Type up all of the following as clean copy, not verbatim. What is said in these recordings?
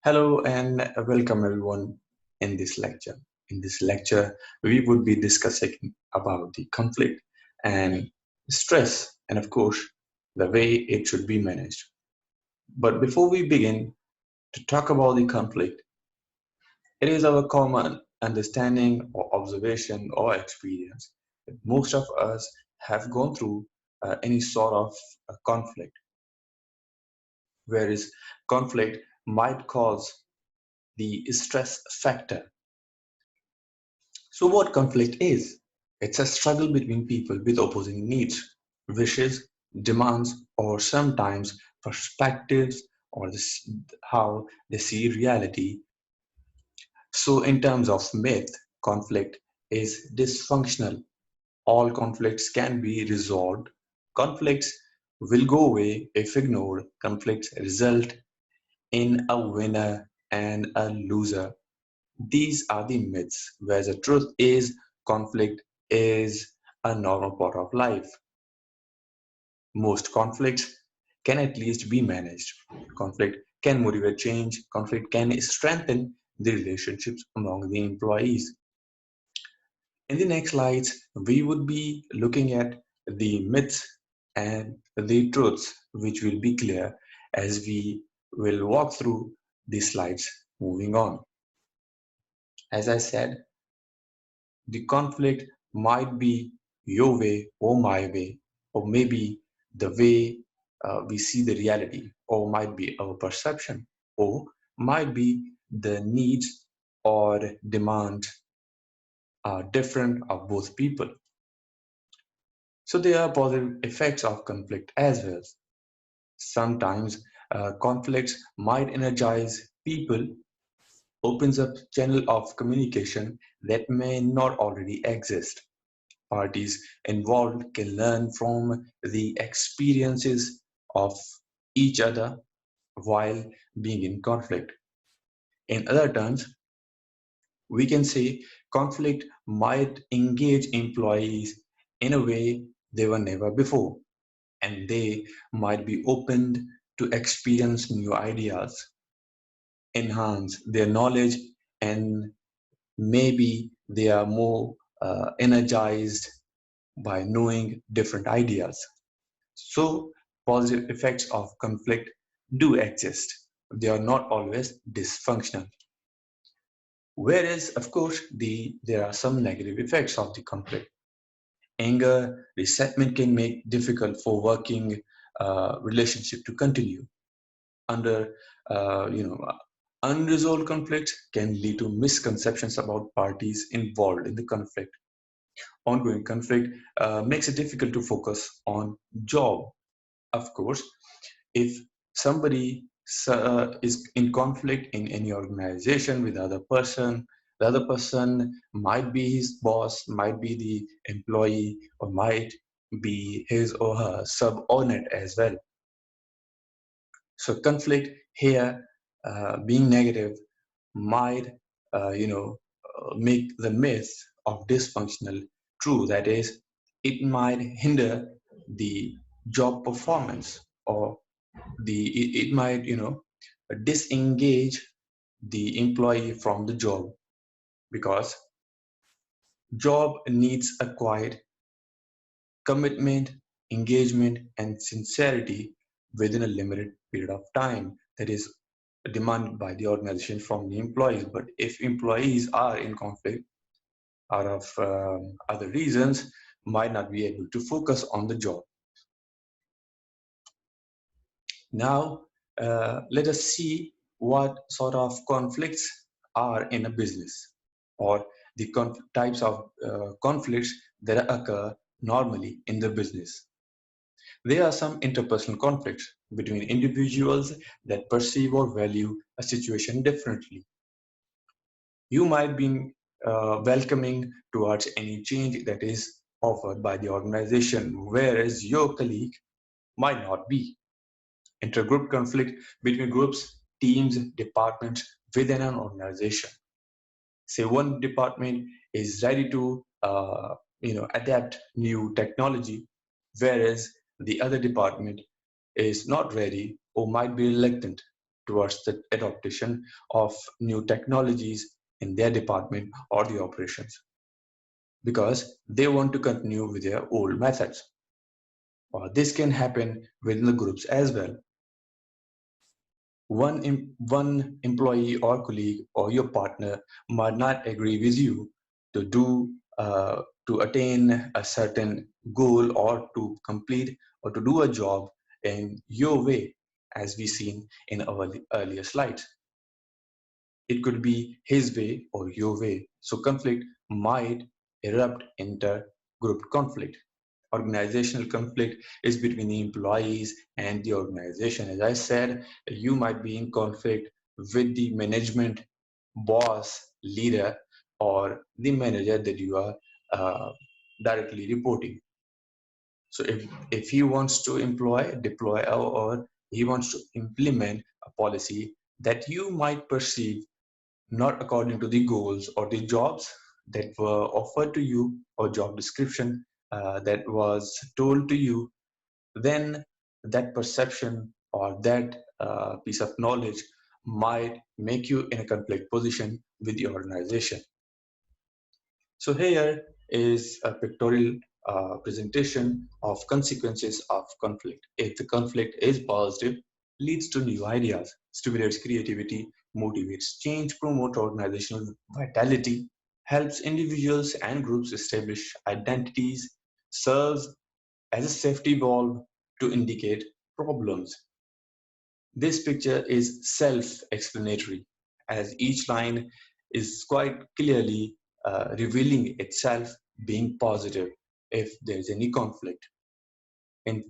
Hello and welcome everyone in this lecture. In this lecture, we would be discussing about the conflict and stress and of course the way it should be managed. But before we begin to talk about the conflict, it is our common understanding or observation or experience that most of us have gone through any sort of conflict, whereas conflict might cause the stress factor. So, what conflict is? It's a struggle between people with opposing needs, wishes, demands, or sometimes perspectives or how they see reality. So, in terms of myth, conflict is dysfunctional. All conflicts can be resolved. Conflicts will go away if ignored. Conflicts result in a winner and a loser. These are the myths, where the truth is conflict is a normal part of life. Most conflicts can at least be managed. Conflict can motivate change, conflict can strengthen the relationships among the employees. In the next slides, we would be looking at the myths and the truths, which will be clear as we will walk through these slides moving on. As I said, the conflict might be your way or my way, or maybe the way we see the reality, or might be our perception, or might be the needs or demands are different of both people. So there are positive effects of conflict as well. Sometimes conflicts might energize people, opens up channel of communication that may not already exist. Parties involved can learn from the experiences of each other while being in conflict. In other terms, we can say conflict might engage employees in a way they were never before, and they might be opened to experience new ideas, enhance their knowledge, and maybe they are more energized by knowing different ideas. So, positive effects of conflict do exist. They are not always dysfunctional. Whereas, of course, there are some negative effects of the conflict. Anger, resentment can make difficult for working relationship to continue. Under, uh, you know, unresolved conflicts can lead to misconceptions about parties involved in the conflict. Ongoing conflict makes it difficult to focus on job. Of course, if somebody is in conflict in any organization with the other person might be his boss, might be the employee, or might be his or her subordinate as well. So conflict here, being negative, might make the myth of dysfunctional true. That is, it might hinder the job performance, or it might disengage the employee from the job, because job needs a quiet commitment, engagement, and sincerity within a limited period of time that is demanded by the organization from the employees. But if employees are in conflict out of other reasons, might not be able to focus on the job. Now, let us see what sort of conflicts are in a business, or the types of conflicts that occur normally in the business. There are some interpersonal conflicts between individuals that perceive or value a situation differently. You might be welcoming towards any change that is offered by the organization, whereas your colleague might not be. Intergroup conflict between groups, teams, departments within an organization. Say one department is ready to adapt new technology, whereas the other department is not ready or might be reluctant. towards the adoption of new technologies in their department or the operations, because they want to continue with their old methods. Or this can happen within the groups as well. One employee or colleague or your partner might not agree with you to do to attain a certain goal or to complete or to do a job in your way, as we seen in our earlier slides. It could be his way or your way. So conflict might erupt into group conflict. Organizational conflict is between the employees and the organization. As I said, you might be in conflict with the management, boss, leader, or the manager that you are uh, directly reporting. So if he wants to deploy, or he wants to implement a policy that you might perceive not according to the goals or the jobs that were offered to you, or job description that was told to you, then that perception or that piece of knowledge might make you in a conflict position with the organization. So here is a pictorial presentation of consequences of conflict. If the conflict is positive, leads to new ideas, stimulates creativity, motivates change, promotes organizational vitality, helps individuals and groups establish identities, serves as a safety valve to indicate problems. This picture is self-explanatory, as each line is quite clearly revealing itself being positive if there is any conflict. And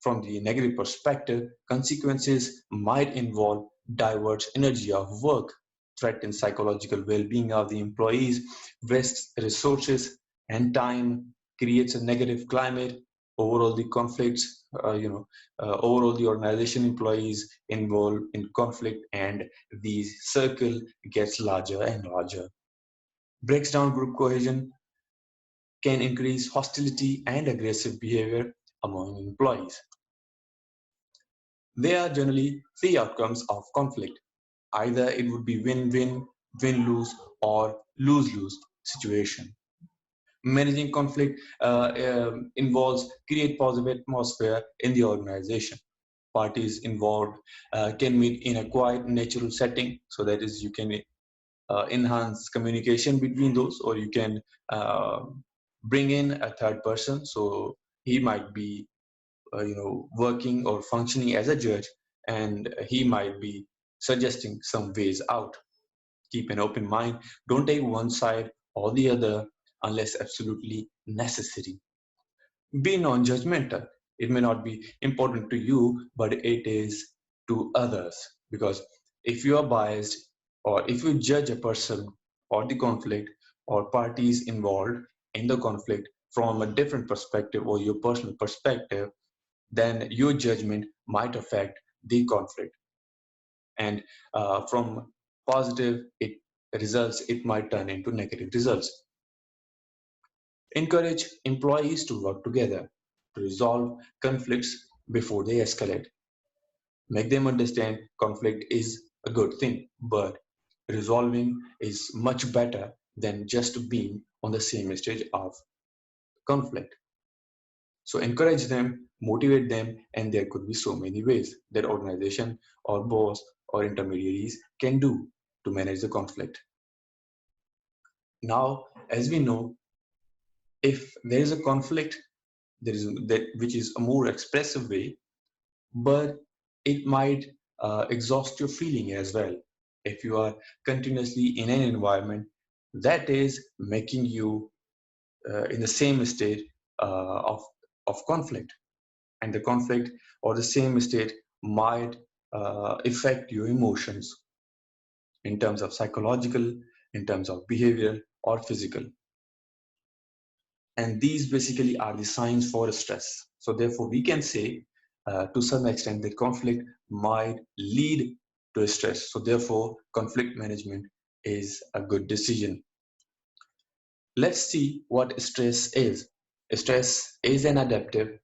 from the negative perspective, consequences might involve diverts energy of work, threaten psychological well-being of the employees, wastes resources and time, creates a negative climate. Overall, the conflicts, overall the organization employees involved in conflict, and the circle gets larger and larger. Breaks down group cohesion, can increase hostility and aggressive behavior among employees. There are generally three outcomes of conflict. Either it would be win-win, win-lose, or lose-lose situation. Managing conflict involves create positive atmosphere in the organization. Parties involved can meet in a quiet, natural setting, so that is you can enhance communication between those, or you can uh, bring in a third person. So he might be working or functioning as a judge, and he might be suggesting some ways out. Keep an open mind. Don't take one side or the other unless absolutely necessary. Be non-judgmental. It may not be important to you, but it is to others. Because if you are biased, or if you judge a person or the conflict or parties involved in the conflict from a different perspective or your personal perspective, then your judgment might affect the conflict. And from positive results, it might turn into negative results. Encourage employees to work together to resolve conflicts before they escalate. Make them understand conflict is a good thing, but resolving is much better than just being on the same stage of conflict. So encourage them, motivate them, and there could be so many ways that organization or boss or intermediaries can do to manage the conflict. Now, as we know, if there is a conflict, there is that which is a more expressive way, but it might exhaust your feeling as well. If you are continuously in an environment that is making you in the same state of conflict, and the conflict or the same state might affect your emotions in terms of psychological, in terms of behavioral or physical. And these basically are the signs for stress. So therefore, we can say to some extent that conflict might lead to stress. So therefore, conflict management is a good decision. Let's see what stress is. Stress is an adaptive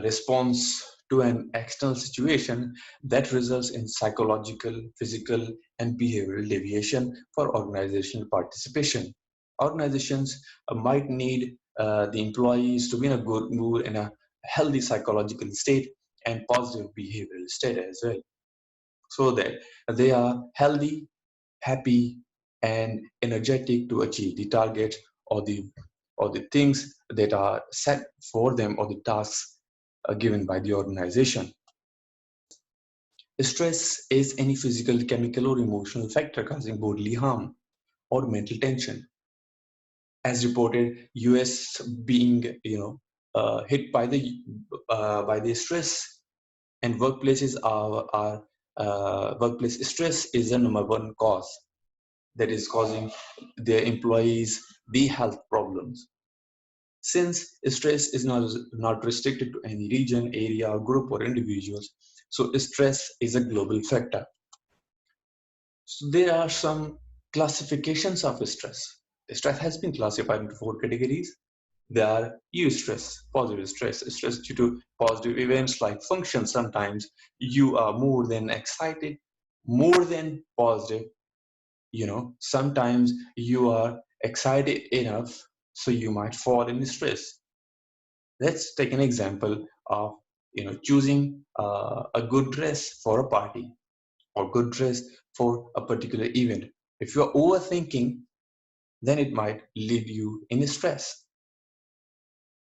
response to an external situation that results in psychological, physical, and behavioral deviation for organizational participation. Organizations might need the employees to be in a good mood, in a healthy psychological state, and positive behavioral state as well, so that they are healthy, happy, and energetic to achieve the targets or the things that are set for them, or the tasks given by the organization. Stress is any physical, chemical, or emotional factor causing bodily harm or mental tension. As reported, US being hit by the stress, and workplaces are workplace stress is the number one cause that is causing their employees the health problems. Since stress is not restricted to any region, area, group, or individuals, so stress is a global factor. So there are some classifications of stress. Stress has been classified into four categories. There are eustress, positive stress, stress due to positive events like functions. Sometimes you are more than excited, more than positive. Sometimes you are excited enough, so you might fall in stress. Let's take an example of choosing a good dress for a party or good dress for a particular event. If you're overthinking, then it might lead you in stress.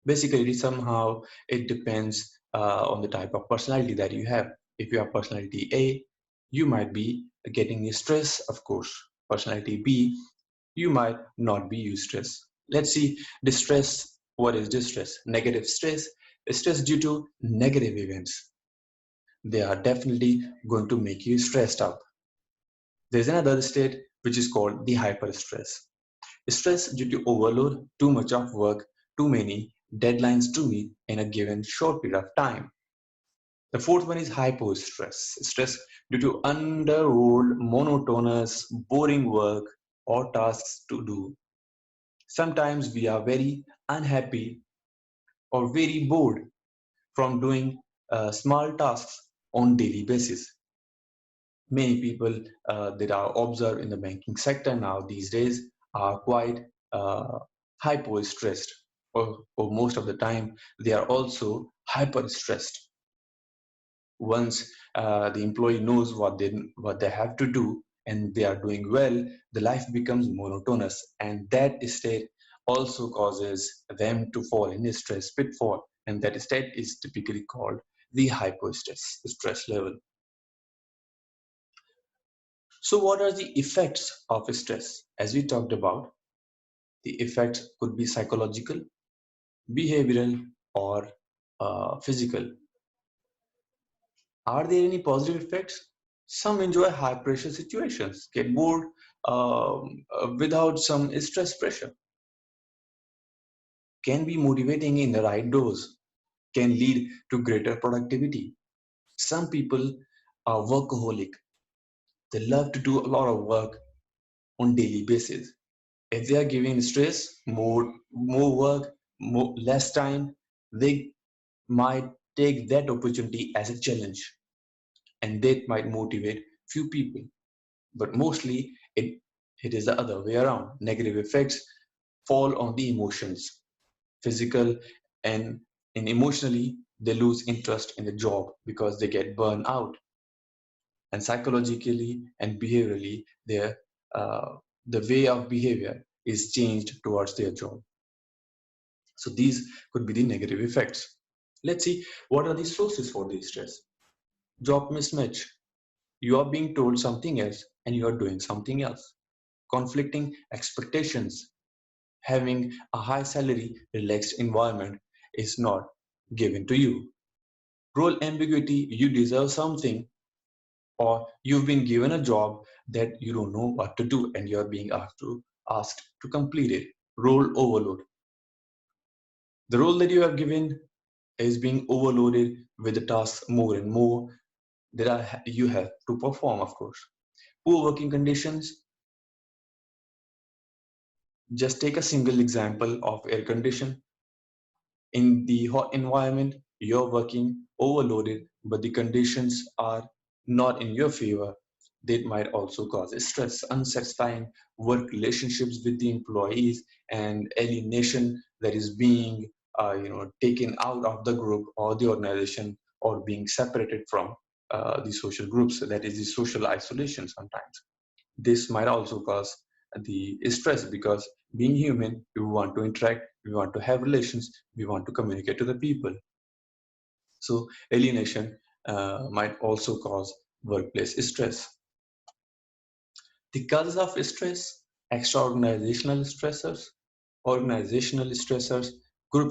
Basically, somehow it depends on the type of personality that you have. If you have personality A, you might be getting stress, of course. Personality B, you might not be stress. Let's see distress. What is distress? Negative stress. Stress due to negative events. They are definitely going to make you stressed out. There's another state which is called the hyperstress. Stress due to overload, too much of work, too many deadlines to meet in a given short period of time. The fourth one is hypostress. Stress due to underworld, monotonous, boring work or tasks to do. Sometimes we are very unhappy or very bored from doing small tasks on daily basis. Many people that are observed in the banking sector now these days are quite hyper stressed, or most of the time they are also hyper stressed. Once the employee knows what they have to do and they are doing well, the life becomes monotonous, and that state also causes them to fall in a stress pitfall, and that state is typically called the hyper stress level. So what are the effects of stress? As we talked about, the effects could be psychological, behavioral, or physical. Are there any positive effects? Some enjoy high pressure situations, get bored without some stress pressure, can be motivating in the right dose, can lead to greater productivity. Some people are workaholic. They love to do a lot of work on daily basis. If they are giving stress, more work, less time, they might take that opportunity as a challenge, and that might motivate few people. But mostly it is the other way around. Negative effects fall on the emotions, physical and emotionally. They lose interest in the job because they get burned out, and psychologically and behaviorally, uh, the way of behavior is changed towards their job. So these could be the negative effects. Let's see what are the sources for the stress. Job mismatch. You are being told something else and you are doing something else. Conflicting expectations. Having a high salary, relaxed environment is not given to you. Role ambiguity. You deserve something, or you've been given a job that you don't know what to do and you're being asked to complete it. Role overload. The role that you are given is being overloaded with the tasks more and more that you have to perform, of course. Poor working conditions. Just take a single example of air condition. In the hot environment, you're working overloaded, but the conditions are not in your favor, that might also cause stress, unsatisfying work relationships with the employees, and alienation that is being taken out of the group or the organization, or being separated from the social groups. That is the social isolation sometimes. This might also cause the stress, because being human, we want to interact, we want to have relations, we want to communicate to the people. So alienation might also cause workplace stress. The causes of stress: extra organizational stressors, group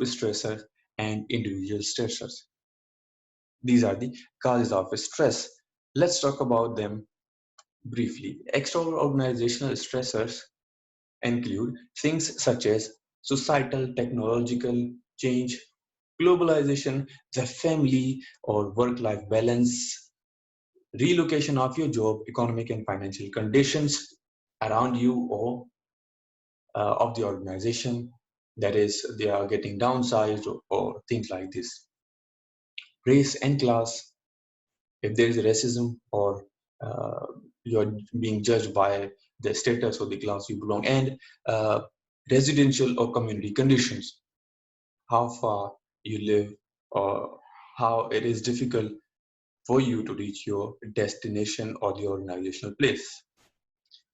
stressors, and individual stressors. These are the causes of stress. Let's talk about them briefly. Extra organizational stressors include things such as societal, technological change, globalization, the family or work-life balance, relocation of your job, economic and financial conditions around you or of the organization, that is, they are getting downsized, or things like this. Race and class, if there is racism, or uh, you're being judged by the status or the class you belong, and uh, residential or community conditions, how far you live, or how it is difficult for you to reach your destination or the organizational place.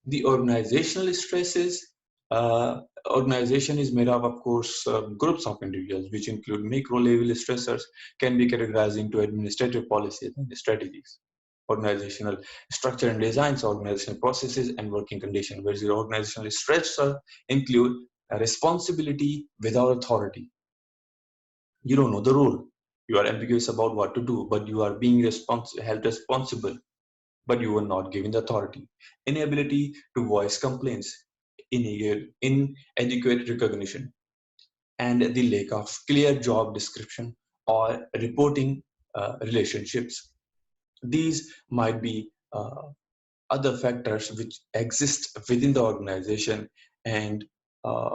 The organizational stresses, uh, organization is made up, of course, groups of individuals, which include micro level stressors, can be categorized into administrative policies and strategies, organizational structure and designs, organizational processes, and working conditions. Whereas the organizational stressor include a responsibility without authority. You don't know the role, you are ambiguous about what to do, but you are being held responsible, but you were not given the authority. Inability to voice complaints, inadequate recognition, and the lack of clear job description or reporting relationships. These might be other factors which exist within the organization, and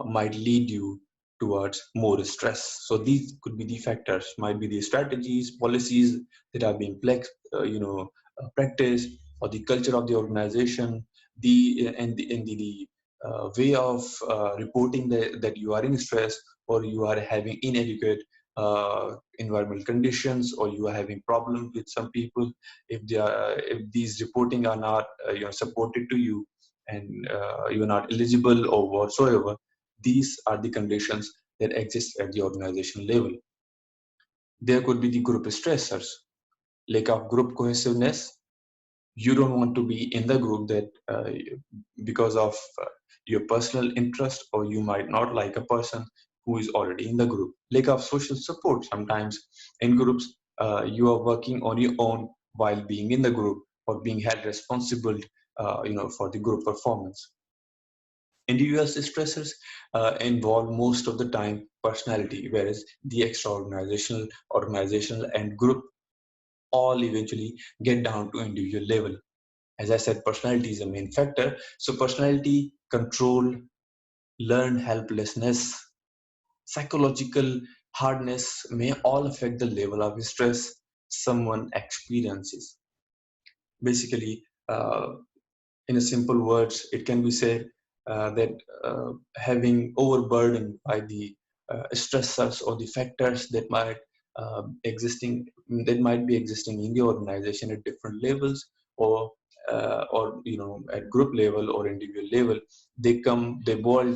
might lead you towards more stress. So these could be the factors, might be the strategies, policies that are being practiced, or the culture of the organization, the way of reporting that you are in stress, or you are having inadequate environmental conditions, or you are having problems with some people. If these reporting are not supported to you, and you are not eligible or whatsoever, these are the conditions that exist at the organization level. There could be the group stressors, lack of group cohesiveness. You don't want to be in the group that because of your personal interest, or you might not like a person who is already in the group. Lack of social support. Sometimes in groups, you are working on your own while being in the group, or being held responsible for the group performance. Individual stressors involve most of the time personality, whereas the extra organizational and group all eventually get down to individual level. As I said, personality is a main factor. So personality, control, learned helplessness, psychological hardness may all affect the level of stress someone experiences. Basically, in a simple words, it can be said that having overburdened by the stressors or the factors that might be existing in the organization at different levels, or at group level or individual level, they boil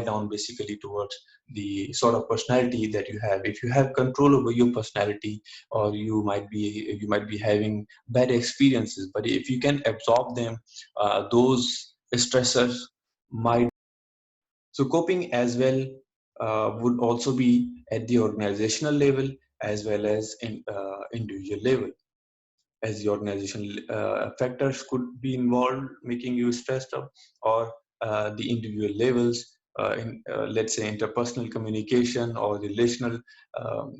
down basically towards the sort of personality that you have. If you have control over your personality, or you might be having bad experiences, but if you can absorb them, those stressors might. So coping as well would also be at the organizational level as well as in individual level, as the organizational factors could be involved making you stressed out, or the individual levels, let's say interpersonal communication or relational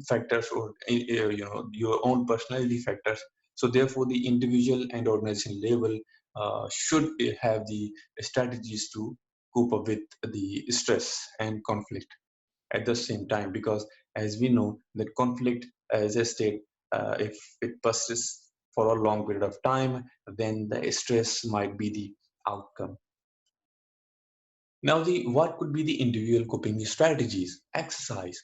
factors, or your own personality factors. So therefore the individual and organizational level should have the strategies to cope up with the stress and conflict at the same time, because as we know that conflict as I state, if it persists for a long period of time, then the stress might be the outcome. Now, what could be the individual coping strategies? Exercise.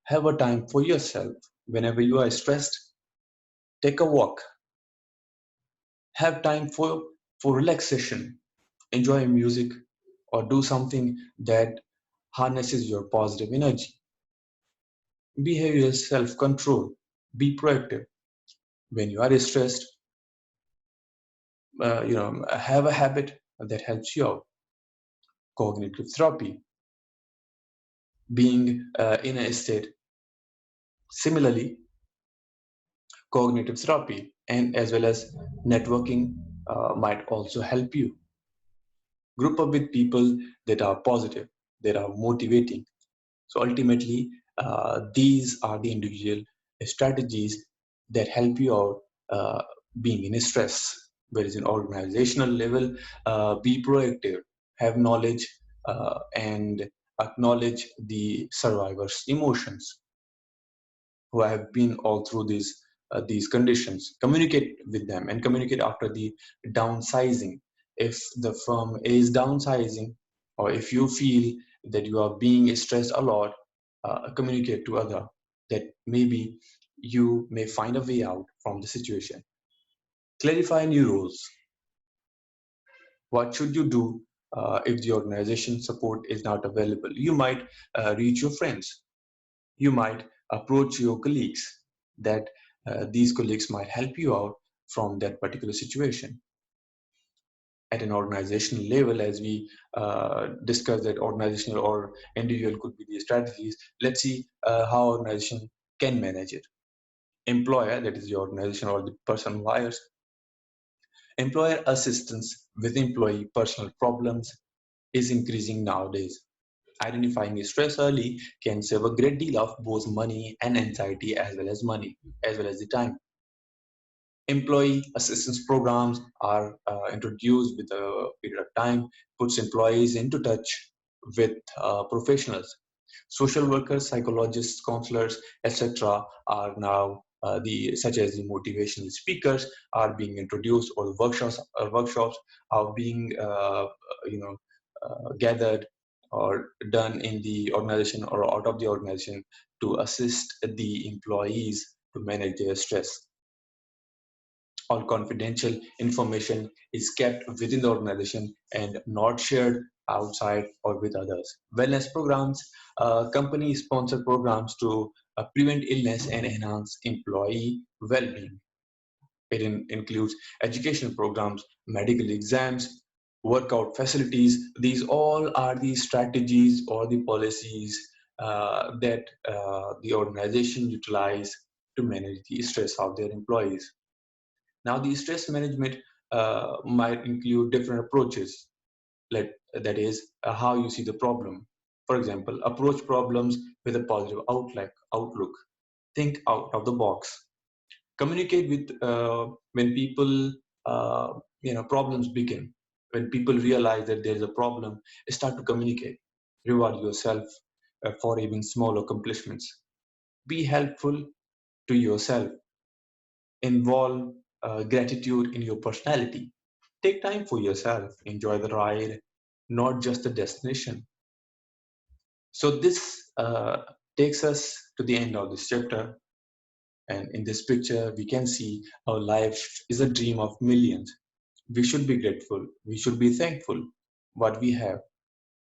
Have a time for yourself. Whenever you are stressed, take a walk. Have time for relaxation. Enjoy music or do something that harnesses your positive energy. Behavior self-control. Be proactive. When you are stressed, have a habit that helps you out. Cognitive therapy. Being in a state. Similarly, cognitive therapy and as well as networking might also help you. Group up with people that are positive, that are motivating. So ultimately, these are the individual strategies that help you out being in stress. Whereas in organizational level, be proactive, have knowledge, and acknowledge the survivors' emotions who have been all through these conditions. Communicate with them and communicate after the downsizing. If the firm is downsizing, or if you feel that you are being stressed a lot, communicate to other that maybe you may find a way out from the situation. Clarify new roles. What should you do if the organization support is not available? You might reach your friends. You might approach your colleagues, that these colleagues might help you out from that particular situation. At an organizational level, as we discussed, that organizational or individual could be the strategies. Let's see how organization can manage it. Employer, that is the organization or the person who hires. Employer assistance with employee personal problems is increasing nowadays. Identifying stress early can save a great deal of both money and anxiety, as well as money, as well as the time. Employee assistance programs are introduced with a period of time, puts employees into touch with professionals. Social workers, psychologists, counselors, etc. are now the such as the motivational speakers are being introduced, or the workshops are being gathered or done in the organization or out of the organization to assist the employees to manage their stress. All confidential information is kept within the organization and not shared outside or with others. Wellness programs, company sponsor programs to prevent illness and enhance employee well-being. It includes education programs, medical exams, workout facilities. These all are the strategies or the policies that the organization utilize to manage the stress of their employees. Now, the stress management might include different approaches. That is how you see the problem. For example, approach problems with a positive outlook. Think out of the box. Communicate with when people, problems begin. When people realize that there is a problem, start to communicate. Reward yourself for even small accomplishments. Be helpful to yourself. Involve gratitude in your personality. Take time for yourself. Enjoy the ride, not just the destination. So this takes us to the end of this chapter. And in this picture, we can see our life is a dream of millions. We should be grateful. We should be thankful what we have.